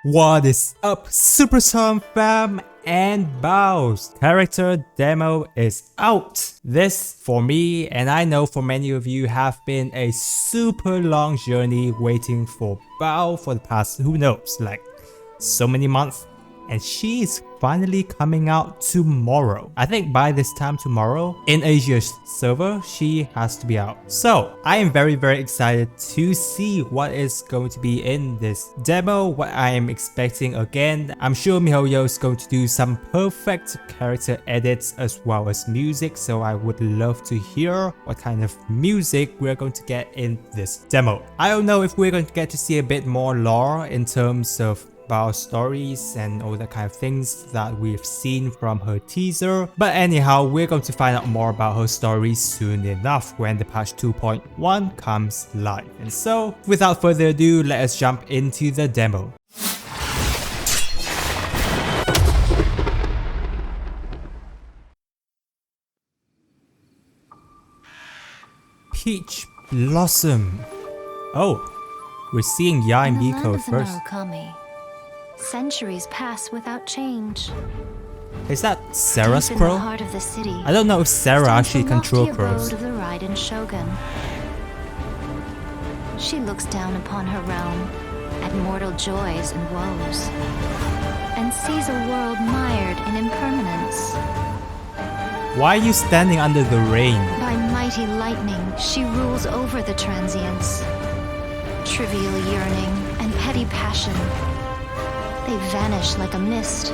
What is up, SuperaTom fam? And Baal's character demo is out. This, for me, and I know for many of you, have been a super long journey waiting for Baal for the past, who knows, like so many months. And she is finally coming out tomorrow. I think by this time tomorrow, in Asia's server, she has to be out. So I am very excited to see what is going to be in this demo, what I am expecting again. I'm sure miHoYo is going to do some perfect character edits as well as music, so I would love to hear what kind of music we're going to get in this demo. I don't know if we're going to get to see a bit more lore in terms of Baal stories and all that kind of things that we've seen from her teaser. But anyhow, we're going to find out more about her story soon enough when the patch 2.1 comes live. And so, without further ado, let us jump into the demo. Peach Blossom. Oh, we're seeing Ya and Miko first. Centuries pass without change. Is that Sarah's Deep crow? in the heart of the city, I don't know if Sarah actually controls crows. Of the Raiden Shogun. She looks down upon her realm, at mortal joys and woes, and sees a world mired in impermanence. Why are you standing under the rain? By mighty lightning, she rules over the transients. Trivial yearning and petty passion, they vanish like a mist,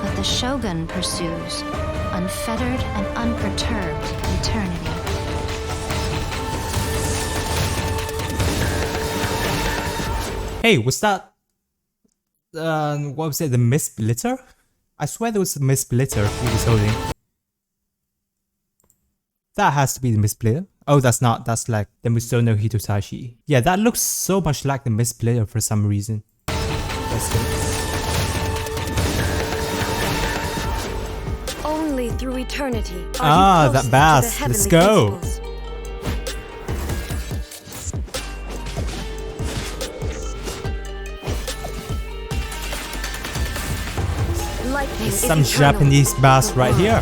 but the Shogun pursues, unfettered and unperturbed eternity. Hey, was that... what was it, the Miss Blitter? I swear there was a Miss Blitter he was holding. That has to be the Miss Blitter. Oh, that's not, that's like the Musono Hitotashi. Yeah, that looks so much like the Miss Blitter for some reason. That's good. Through eternity. That bass. Let's go. There's some Japanese bass right here.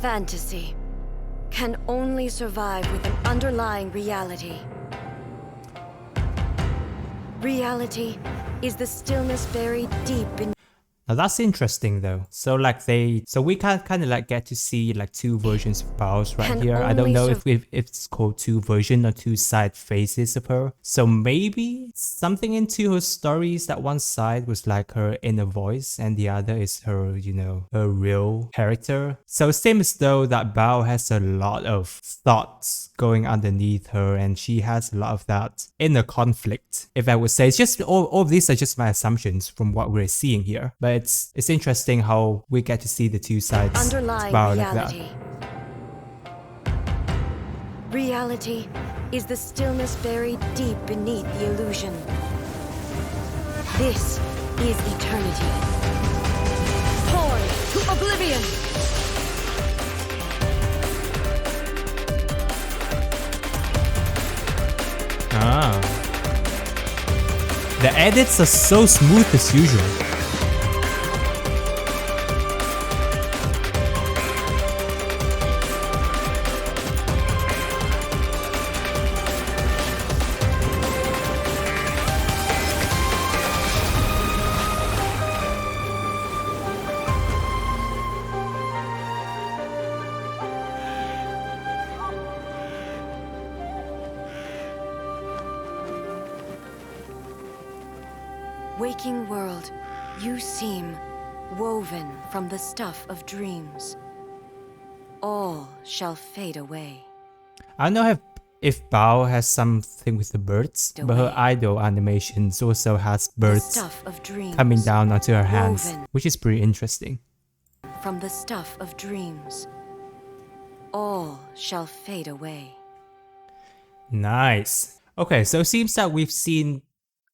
Fantasy can only survive with an underlying reality. Reality is the stillness buried deep in. Now that's interesting though. So like we can kind of like get to see like two versions of Baals right here. I don't know if it's called two versions or two side faces of her. So maybe something into her stories that one side was like her inner voice and the other is her, you know, her real character. So it seems as though that Baal has a lot of thoughts going underneath her and she has a lot of that inner conflict, if I would say. It's just all of these are just my assumptions from what we're seeing here. But it's interesting how we get to see the two sides underlying Baal reality. Like that. Reality is the stillness buried deep beneath the illusion. This is eternity. Poured to oblivion. Ah. The edits are so smooth as usual. Waking world, you seem woven from the stuff of dreams. All shall fade away. I don't know if Baal has something with the birds, but her idol animations also has birds coming down onto her hands, which is pretty interesting. From the stuff of dreams, all shall fade away. Nice. Okay, so it seems that we've seen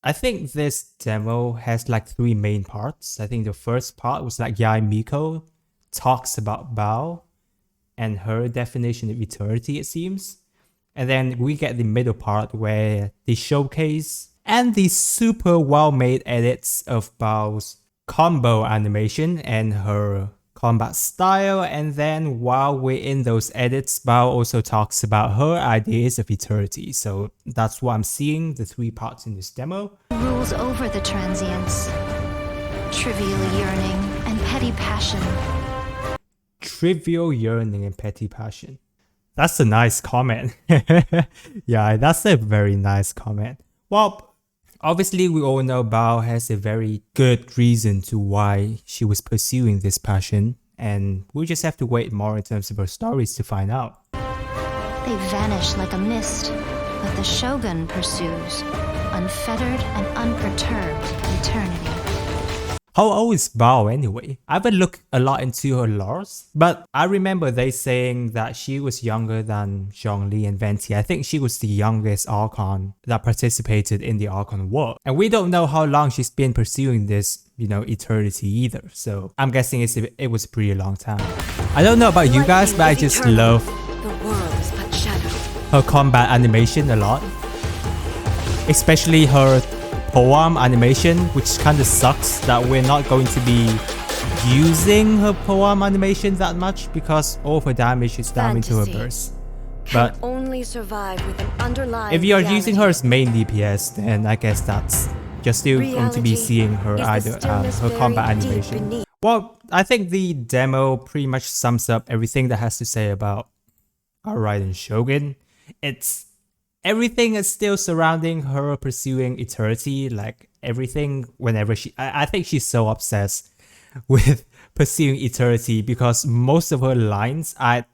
I think this demo has like 3 main parts. I think the first part was like Yai Miko talks about Baal and her definition of eternity, it seems. And then we get the middle part where they showcase and the super well made edits of Baal's combo animation and her combat style. And then while we're in those edits, Baal also talks about her ideas of eternity. So that's what I'm seeing, the 3 parts in this demo. Rules over the transients. Trivial yearning and petty passion. Trivial yearning and petty passion. That's a nice comment. Yeah, that's a very nice comment. Well, obviously we all know Baal has a very good reason to why she was pursuing this passion, and we just have to wait more in terms of her stories to find out. They vanish like a mist, but the Shogun pursues, unfettered and unperturbed eternity. How old is Baal anyway? I haven't looked a lot into her lores, but I remember they saying that she was younger than Zhongli and Venti. I think she was the youngest Archon that participated in the Archon War. And we don't know how long she's been pursuing this, you know, eternity either. So I'm guessing it was a pretty long time. I don't know about you guys, but I just love her combat animation a lot. Especially her poem animation, which kind of sucks that we're not going to be using her poem animation that much because all of her damage is down into her burst. But only survive with an underlying if you're using her as main DPS, then I guess that's just still going to be seeing her her combat animation. Well, I think the demo pretty much sums up everything that has to say about our Raiden Shogun. Everything is still surrounding her pursuing eternity, like everything whenever I think she's so obsessed with pursuing eternity because most of her lines, I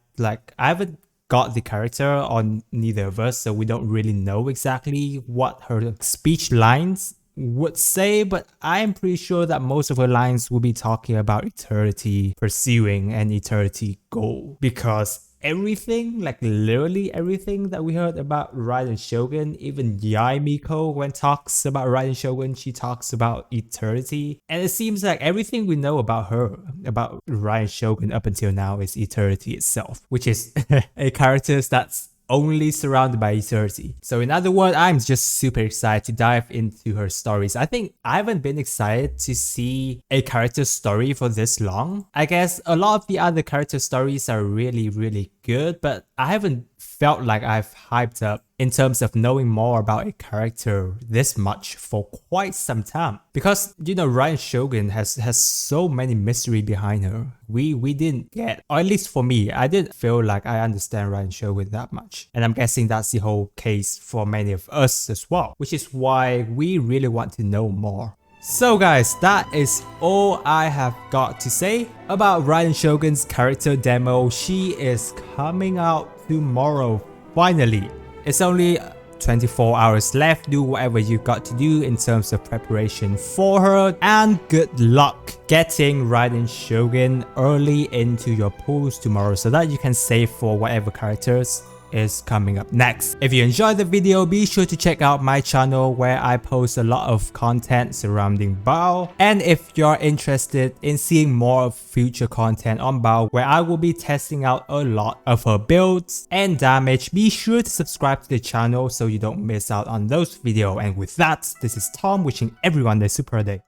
haven't got the character on neither of us, so we don't really know exactly what her speech lines would say, but I'm pretty sure that most of her lines will be talking about eternity pursuing and eternity goal, because everything, like literally everything that we heard about Raiden Shogun, even Yai Miko, when talks about Raiden Shogun, she talks about eternity. And it seems like everything we know about her, about Raiden Shogun up until now, is eternity itself, which is a character that's only surrounded by eternity. So in other words, I'm just super excited to dive into her stories. I think I haven't been excited to see a character story for this long. I guess a lot of the other character stories are really, really good, but I haven't felt like I've hyped up in terms of knowing more about a character this much for quite some time. Because, you know, Raiden Shogun has so many mystery behind her. We didn't get, or at least for me, I didn't feel like I understand Raiden Shogun that much. And I'm guessing that's the whole case for many of us as well, which is why we really want to know more. So guys, that is all I have got to say about Raiden Shogun's character demo. She is coming out tomorrow, finally. It's only 24 hours left. Do whatever you've got to do in terms of preparation for her, and good luck getting Raiden Shogun early into your pools tomorrow so that you can save for whatever characters is coming up next. If you enjoyed the video, be sure to check out my channel where I post a lot of content surrounding Baal. And if you're interested in seeing more of future content on Baal where I will be testing out a lot of her builds and damage, be sure to subscribe to the channel so you don't miss out on those videos. And with that, this is Tom wishing everyone a super day.